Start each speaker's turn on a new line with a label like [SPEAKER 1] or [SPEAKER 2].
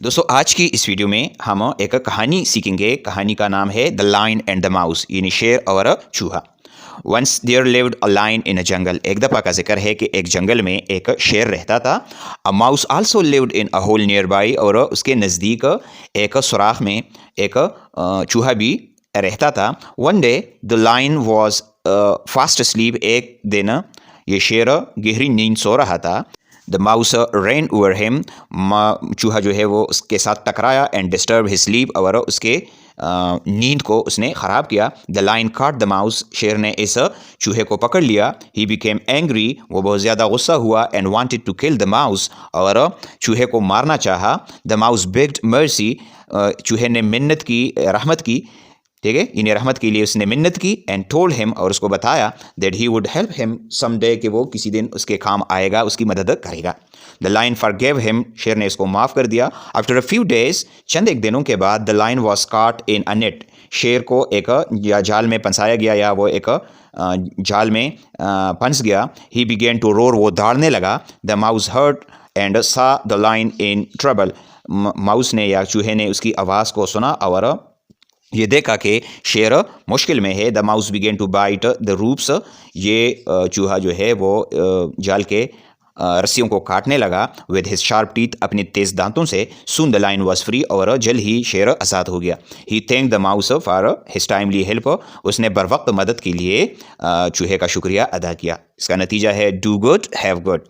[SPEAKER 1] दोस्तों आज की इस वीडियो में हम एक कहानी सीखेंगे। कहानी का नाम है the lion and the mouse, यानी शेर और चूहा। Once there lived a lion in a jungle. एक दफ़ा का जिक्र है कि एक जंगल में एक शेर रहता था। A mouse also lived in a hole near by, और उसके नज़दीक एक सुराख में एक चूहा भी रहता था। One day the lion was fast sleep. एक दिन ये शेर गहरी नींद सो रहा था। The mouse ran over him. चूहा जो है वो उसके साथ टकराया एंड डिस्टर्ब हिज स्लीप, और उसके नींद को उसने ख़राब किया। The lion caught the mouse. शेर ने इस चूहे को पकड़ लिया। He became angry. वो बहुत ज़्यादा गुस्सा हुआ and wanted to kill the mouse, और चूहे को मारना चाहा। The mouse begged mercy. चूहे ने मिन्नत की, रहमत की। ठीक है, इन्हें रहमत के लिए उसने मिन्नत की। एंड टोल्ड हिम, और उसको बताया that he would help him some day, कि वो किसी दिन उसके काम आएगा, उसकी मदद करेगा। The lion forgive him. शेर ने इसको माफ़ कर दिया। आफ्टर अ फ्यू डेज, चंद एक दिनों के बाद, द लायन वॉज काट इन अ नेट। शेर को एक जाल में फंसाया गया, या वो एक जाल में फंस गया। He began to roar. वो दौड़ने लगा। The mouse heard and saw the lion in trouble. Mouse ने या चूहे ने उसकी आवाज़ को सुना और ये देखा कि शेर मुश्किल में है। The mouse began to bite the ropes. ये चूहा जो है वो जाल के रस्सियों को काटने लगा। विद हिज शार्प टीथ, अपने तेज दांतों से। Soon the lion was free, और जल्द ही शेर आज़ाद हो गया। He thank the mouse for his timely help. उसने बर वक्त मदद के लिए चूहे का शुक्रिया अदा किया। इसका नतीजा है डू गुड हैव गुड।